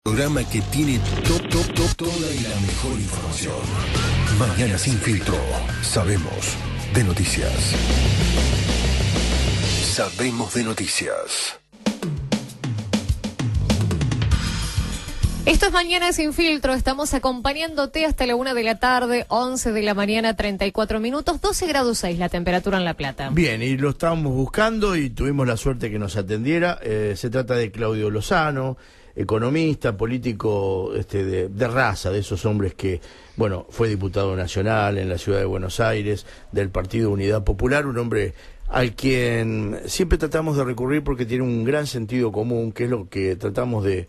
Programa que tiene toda y la mejor información. Mañana sin filtro. Sabemos de noticias. Sabemos de noticias. Esto es Mañana sin filtro, estamos acompañándote hasta la 1 de la tarde, 11 de la mañana, 34 minutos, 12 grados 6 la temperatura en La Plata. Bien, y lo estábamos buscando y tuvimos la suerte que nos atendiera. Se trata de Claudio Lozano, economista, político de raza, de esos hombres que, bueno, fue diputado nacional en la ciudad de Buenos Aires, del Partido Unidad Popular, un hombre al quien siempre tratamos de recurrir porque tiene un gran sentido común, que es lo que tratamos de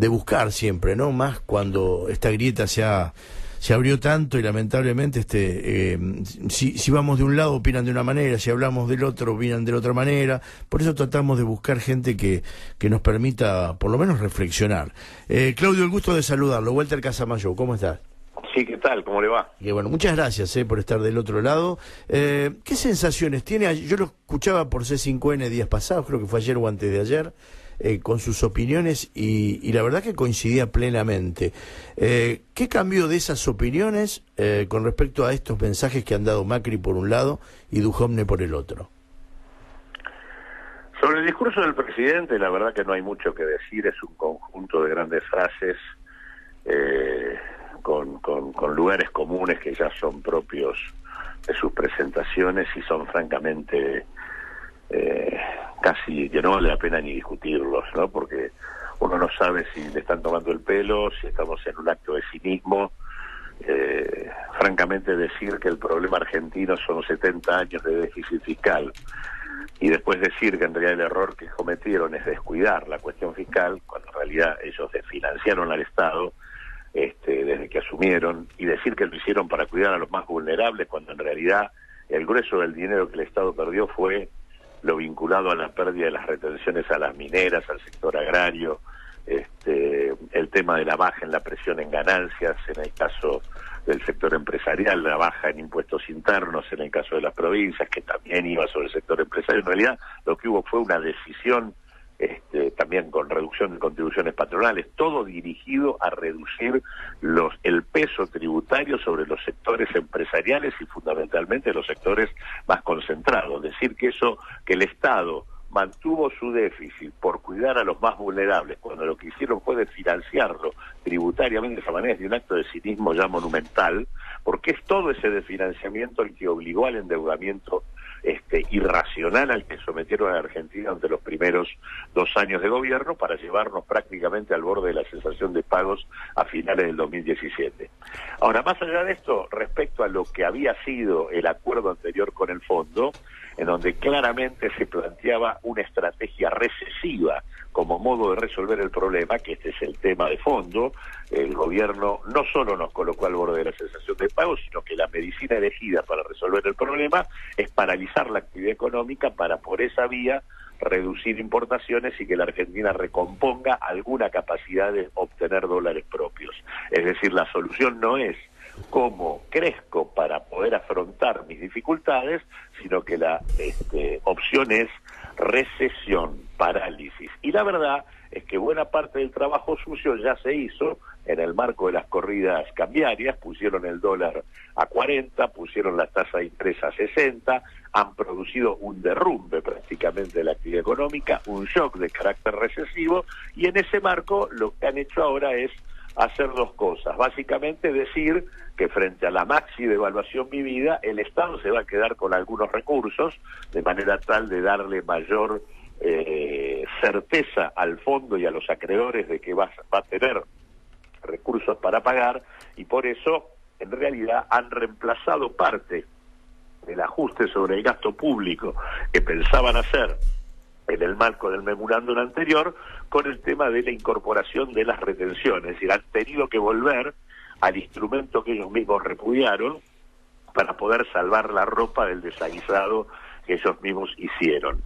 buscar siempre, ¿no? Más cuando esta grieta se abrió tanto y lamentablemente si vamos de un lado opinan de una manera, si hablamos del otro opinan de la otra manera. Por eso tratamos de buscar gente que nos permita por lo menos reflexionar. Claudio, el gusto de saludarlo. Walter Casamayo, ¿cómo estás? Sí, ¿qué tal? ¿Cómo le va? Y bueno, muchas gracias por estar del otro lado. ¿Qué sensaciones tiene? Yo lo escuchaba por C5N días pasados, creo que fue ayer o antes de ayer, con sus opiniones y la verdad que coincidía plenamente. ¿Qué cambió de esas opiniones con respecto a estos mensajes que han dado Macri por un lado y Duhovne por el otro? Sobre el discurso del presidente, la verdad que no hay mucho que decir, es un conjunto de grandes frases con lugares comunes que ya son propios de sus presentaciones y son francamente casi que no vale la pena ni discutirlos, ¿no? Porque uno no sabe si le están tomando el pelo, si estamos en un acto de cinismo. Francamente, decir que el problema argentino son 70 años de déficit fiscal y después decir que en realidad el error que cometieron es descuidar la cuestión fiscal, cuando en realidad ellos desfinanciaron al Estado desde que asumieron, y decir que lo hicieron para cuidar a los más vulnerables, cuando en realidad el grueso del dinero que el Estado perdió fue lo vinculado a la pérdida de las retenciones a las mineras, al sector agrario, el tema de la baja en la presión en ganancias, en el caso del sector empresarial, la baja en impuestos internos, en el caso de las provincias, que también iba sobre el sector empresarial. En realidad lo que hubo fue una decisión también con reducción de contribuciones patronales, todo dirigido a reducir el peso tributario sobre los sectores empresariales y fundamentalmente los sectores más concentrados. Decir que el Estado mantuvo su déficit por cuidar a los más vulnerables, cuando lo que hicieron fue desfinanciarlo tributariamente de esa manera, es de un acto de cinismo ya monumental, porque es todo ese desfinanciamiento el que obligó al endeudamiento irracional al que sometieron a la Argentina durante los primeros 2 años de gobierno, para llevarnos prácticamente al borde de la cesación de pagos a finales del 2017. Ahora, más allá de esto, respecto a lo que había sido el acuerdo anterior con el fondo, en donde claramente se planteaba una estrategia recesiva como modo de resolver el problema, que este es el tema de fondo, el gobierno no solo nos colocó al borde de la cesación de pagos, sino que la medicina elegida para resolver el problema es paralizar la actividad económica para por esa vía reducir importaciones y que la Argentina recomponga alguna capacidad de obtener dólares propios. Es decir, la solución no es cómo crezco para poder afrontar mis dificultades, sino que la opción es recesión, parálisis. Y la verdad es que buena parte del trabajo sucio ya se hizo en el marco de las corridas cambiarias. Pusieron el dólar a 40, pusieron la tasa de interés a 60, han producido un derrumbe prácticamente de la actividad económica, un shock de carácter recesivo, y en ese marco lo que han hecho ahora es hacer 2 cosas. Básicamente decir que frente a la maxi devaluación vivida, el Estado se va a quedar con algunos recursos, de manera tal de darle mayor certeza al fondo y a los acreedores de que va a tener recursos para pagar, y por eso en realidad han reemplazado parte del ajuste sobre el gasto público que pensaban hacer en el marco del memorándum anterior con el tema de la incorporación de las retenciones. Es decir, han tenido que volver al instrumento que ellos mismos repudiaron para poder salvar la ropa del desaguisado que ellos mismos hicieron.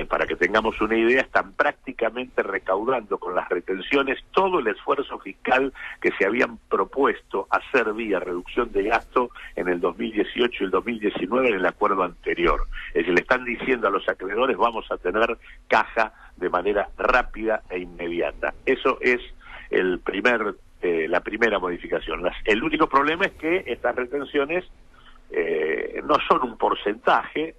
Para que tengamos una idea, están prácticamente recaudando con las retenciones todo el esfuerzo fiscal que se habían propuesto hacer vía reducción de gasto en el 2018 y el 2019 en el acuerdo anterior. Es decir, le están diciendo a los acreedores: vamos a tener caja de manera rápida e inmediata. Eso es la primera modificación. El único problema es que estas retenciones no son un porcentaje,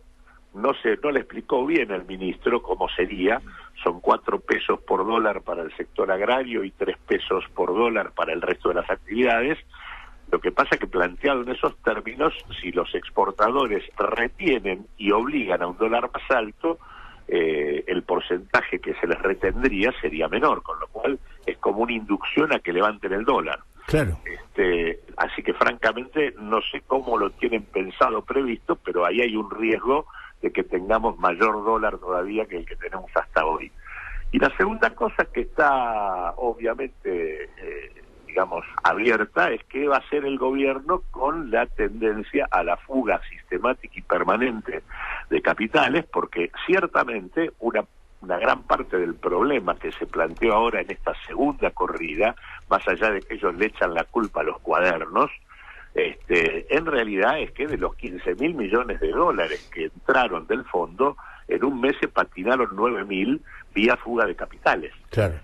no le explicó bien al ministro cómo sería, son 4 pesos por dólar para el sector agrario y 3 pesos por dólar para el resto de las actividades. Lo que pasa es que planteado en esos términos, si los exportadores retienen y obligan a un dólar más alto, el porcentaje que se les retendría sería menor, con lo cual es como una inducción a que levanten el dólar. Claro. Así que francamente no sé cómo lo tienen pensado previsto, pero ahí hay un riesgo de que tengamos mayor dólar todavía que el que tenemos hasta hoy. Y la segunda cosa que está obviamente digamos abierta es qué va a hacer el gobierno con la tendencia a la fuga sistemática y permanente de capitales, porque ciertamente una gran parte del problema que se planteó ahora en esta segunda corrida, más allá de que ellos le echan la culpa a los cuadernos, en realidad es que de los 15.000 millones de dólares que entraron del fondo, en un mes se patinaron 9.000 vía fuga de capitales. Claro.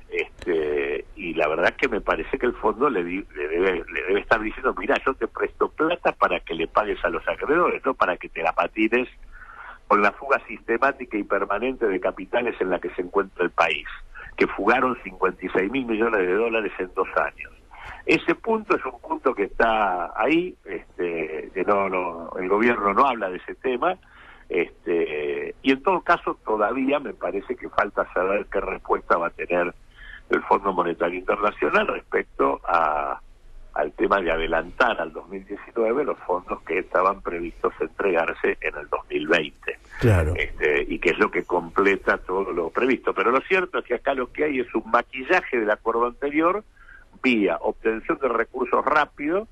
Y la verdad que me parece que el fondo le debe estar diciendo, mira, yo te presto plata para que le pagues a los acreedores, no para que te la patines con la fuga sistemática y permanente de capitales en la que se encuentra el país, que fugaron 56.000 millones de dólares en 2 años. Ese punto es un punto que está ahí, que el gobierno no habla de ese tema, y en todo caso todavía me parece que falta saber qué respuesta va a tener el Fondo Monetario Internacional respecto al tema de adelantar al 2019 los fondos que estaban previstos entregarse en el 2020. Claro. Y que es lo que completa todo lo previsto. Pero lo cierto es que acá lo que hay es un maquillaje del acuerdo anterior vía obtención de recursos rápido,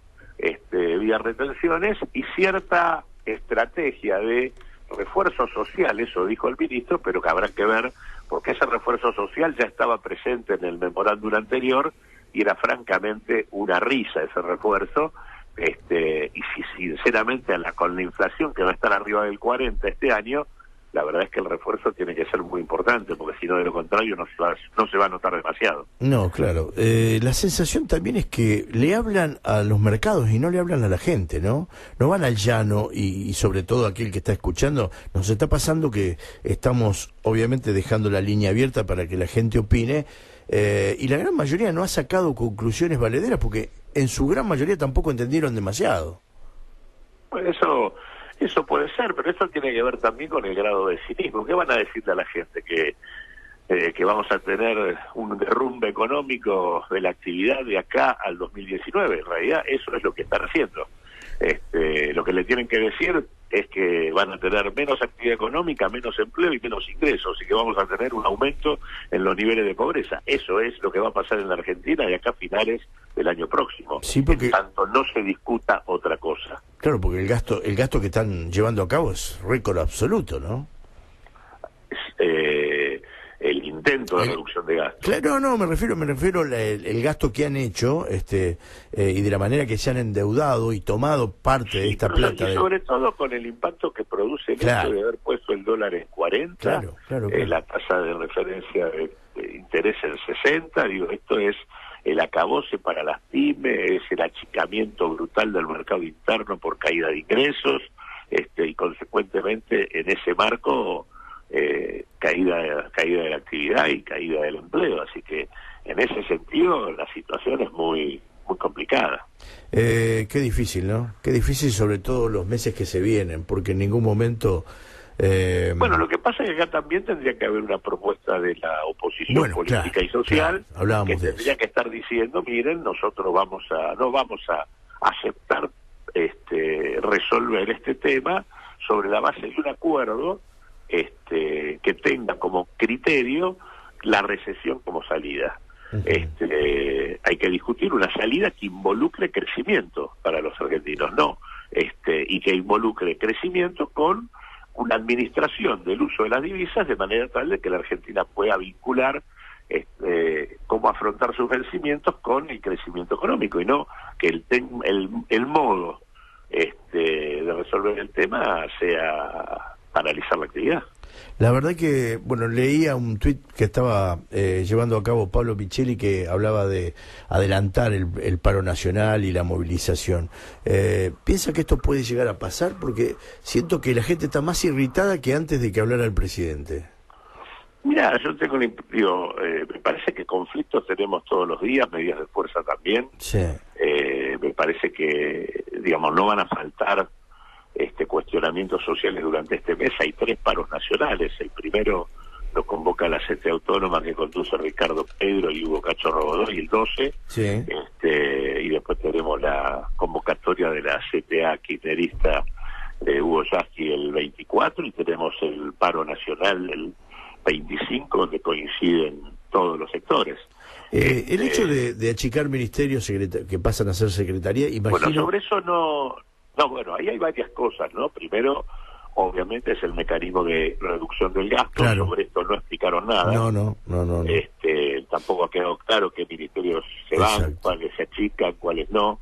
vía retenciones y cierta estrategia de refuerzo social, eso dijo el ministro, pero que habrá que ver, porque ese refuerzo social ya estaba presente en el memorándum anterior y era francamente una risa ese refuerzo, y si sinceramente con la inflación que va a estar arriba del 40 este año, la verdad es que el refuerzo tiene que ser muy importante, porque si no, de lo contrario, no se va a notar demasiado. No, claro. La sensación también es que le hablan a los mercados y no le hablan a la gente, ¿no? No van al llano y sobre todo aquel que está escuchando, nos está pasando que estamos obviamente dejando la línea abierta para que la gente opine, y la gran mayoría no ha sacado conclusiones valederas porque en su gran mayoría tampoco entendieron demasiado. Pues eso puede ser, pero eso tiene que ver también con el grado de cinismo. ¿Qué van a decirle a la gente? Que vamos a tener un derrumbe económico de la actividad de acá al 2019. En realidad eso es lo que están haciendo. Lo que le tienen que decir es que van a tener menos actividad económica, menos empleo y menos ingresos, y que vamos a tener un aumento en los niveles de pobreza. Eso es lo que va a pasar en la Argentina de acá a finales del año próximo. Sí, porque... En tanto no se discuta otra cosa. Claro, porque el gasto que están llevando a cabo es récord absoluto, ¿no? El intento de reducción de gastos. Claro, no, me refiero el gasto que han hecho, y de la manera que se han endeudado y tomado parte de esta plata. Y sobre todo con el impacto que produce el hecho de haber puesto el dólar en 40, claro. La tasa de referencia de interés en 60, digo, esto es el acabose para las pymes, es el achicamiento brutal del mercado interno por caída de ingresos, y consecuentemente en ese marco caída de la actividad y caída del empleo, así que en ese sentido la situación es muy muy complicada. Qué difícil, ¿no? Qué difícil, sobre todo los meses que se vienen, porque en ningún momento... Bueno, lo que pasa es que acá también tendría que haber una propuesta de la oposición política y social, que tendría que estar diciendo, miren, nosotros no vamos a aceptar resolver este tema sobre la base de un acuerdo que tenga como criterio la recesión como salida. Hay que discutir una salida que involucre crecimiento para los argentinos, y que involucre crecimiento con una administración del uso de las divisas de manera tal de que la Argentina pueda vincular cómo afrontar sus vencimientos con el crecimiento económico, y no que el modo de resolver el tema sea paralizar la actividad. La verdad que, bueno, leía un tuit que estaba llevando a cabo Pablo Micheli, que hablaba de adelantar el paro nacional y la movilización. ¿Piensa que esto puede llegar a pasar? Porque siento que la gente está más irritada que antes de que hablara el presidente. Mira, yo tengo me parece que conflictos tenemos todos los días, medidas de fuerza también. Sí. Me parece que, digamos, no van a faltar cuestionamientos sociales durante este mes. Hay 3 paros nacionales. El primero lo convoca la CTA Autónoma, que conduce Ricardo Pedro y Hugo Cacho Robodó, y el 12. Sí. Y después tenemos la convocatoria de la CTA kirchnerista de Hugo Yasky el 24, y tenemos el paro nacional el 25, donde coinciden todos los sectores. El hecho de achicar ministerios que pasan a ser secretaría, imagino... Bueno, sobre eso no, bueno, ahí hay varias cosas, ¿no? Primero, obviamente, es el mecanismo de reducción del gasto. Claro. Sobre esto no explicaron nada. No. Tampoco ha quedado claro qué ministerios se van, exacto, cuáles se achican, cuáles no.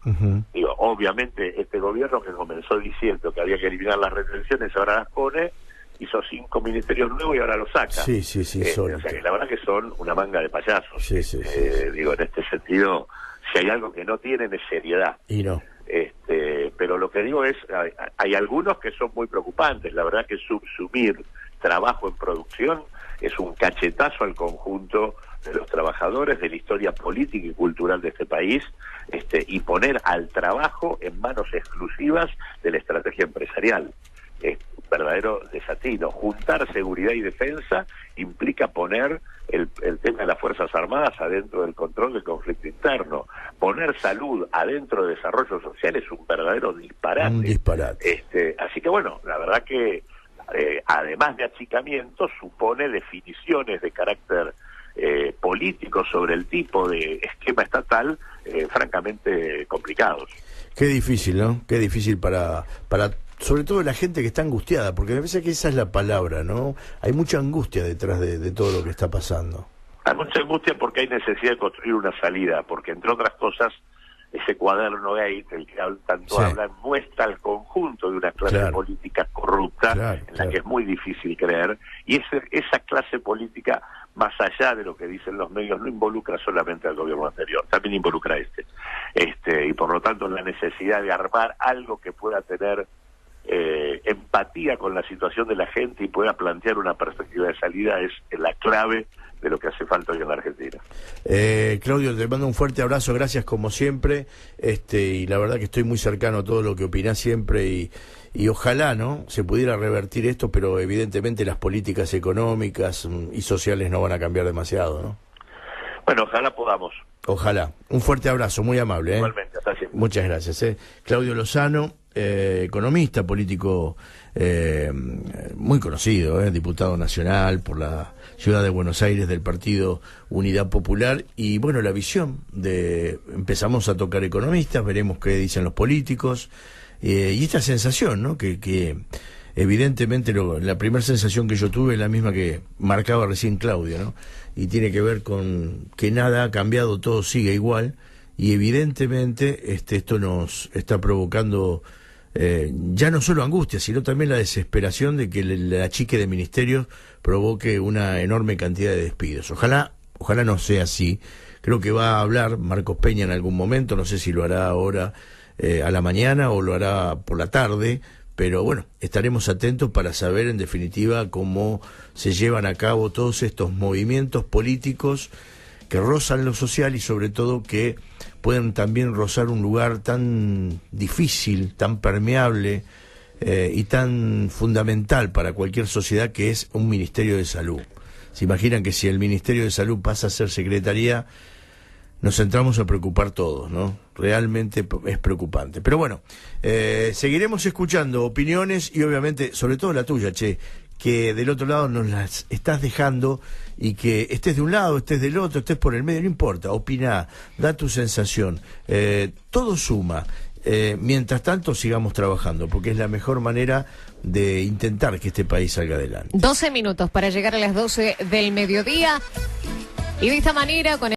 Digo, obviamente, este gobierno, que comenzó diciendo que había que eliminar las retenciones, ahora las pone, hizo 5 ministerios nuevos y ahora los saca. Sí, o sea, que la verdad que son una manga de payasos. Sí. Digo, en este sentido, si hay algo que no tienen es seriedad. Y no. Pero lo que digo es, hay algunos que son muy preocupantes. La verdad que subsumir trabajo en producción es un cachetazo al conjunto de los trabajadores, de la historia política y cultural de este país, y poner al trabajo en manos exclusivas de la estrategia empresarial. Es un verdadero desatino. Juntar seguridad y defensa implica poner el tema de las Fuerzas Armadas adentro del control del conflicto interno. Poner salud adentro de desarrollo social es un verdadero disparate. Un disparate. Así que bueno, la verdad que además de achicamiento, supone definiciones de carácter político sobre el tipo de esquema estatal francamente complicados. Qué difícil, ¿no? Qué difícil para sobre todo la gente que está angustiada, porque me parece que esa es la palabra, ¿no? Hay mucha angustia detrás de todo lo que está pasando. Hay mucha angustia porque hay necesidad de construir una salida, porque entre otras cosas, ese cuaderno del que tanto hablan muestra el conjunto de una clase política corrupta, en la que es muy difícil creer, y esa clase política, más allá de lo que dicen los medios, no involucra solamente al gobierno anterior, también involucra y por lo tanto la necesidad de armar algo que pueda tener empatía con la situación de la gente y pueda plantear una perspectiva de salida es la clave de lo que hace falta hoy en la Argentina. Claudio, te mando un fuerte abrazo, gracias como siempre, y la verdad que estoy muy cercano a todo lo que opinás siempre, y ojalá no se pudiera revertir esto, pero evidentemente las políticas económicas y sociales no van a cambiar demasiado, ¿no? Bueno, ojalá podamos. Ojalá. Un fuerte abrazo, muy amable. Igualmente, hasta siempre. Muchas gracias. Claudio Lozano, economista, político muy conocido, diputado nacional por la ciudad de Buenos Aires del Partido Unidad Popular, y bueno, la visión de empezamos a tocar economistas, veremos qué dicen los políticos, y esta sensación, ¿no? que evidentemente la primera sensación que yo tuve es la misma que marcaba recién Claudio, ¿no? Y tiene que ver con que nada ha cambiado, todo sigue igual, y evidentemente esto nos está provocando ya no solo angustia, sino también la desesperación de que el achique de ministerios provoque una enorme cantidad de despidos. Ojalá no sea así. Creo que va a hablar Marcos Peña en algún momento, no sé si lo hará ahora a la mañana o lo hará por la tarde, pero bueno, estaremos atentos para saber en definitiva cómo se llevan a cabo todos estos movimientos políticos que rozan lo social y sobre todo que pueden también rozar un lugar tan difícil, tan permeable y tan fundamental para cualquier sociedad, que es un Ministerio de Salud. Se imaginan que si el Ministerio de Salud pasa a ser secretaría, nos entramos a preocupar todos, ¿no? Realmente es preocupante. Pero bueno, seguiremos escuchando opiniones y obviamente, sobre todo la tuya, Che, que del otro lado nos las estás dejando, y que estés de un lado, estés del otro, estés por el medio, no importa, opina, da tu sensación, todo suma. Mientras tanto sigamos trabajando, porque es la mejor manera de intentar que este país salga adelante. 12 minutos para llegar a las 12 del mediodía, y de esta manera con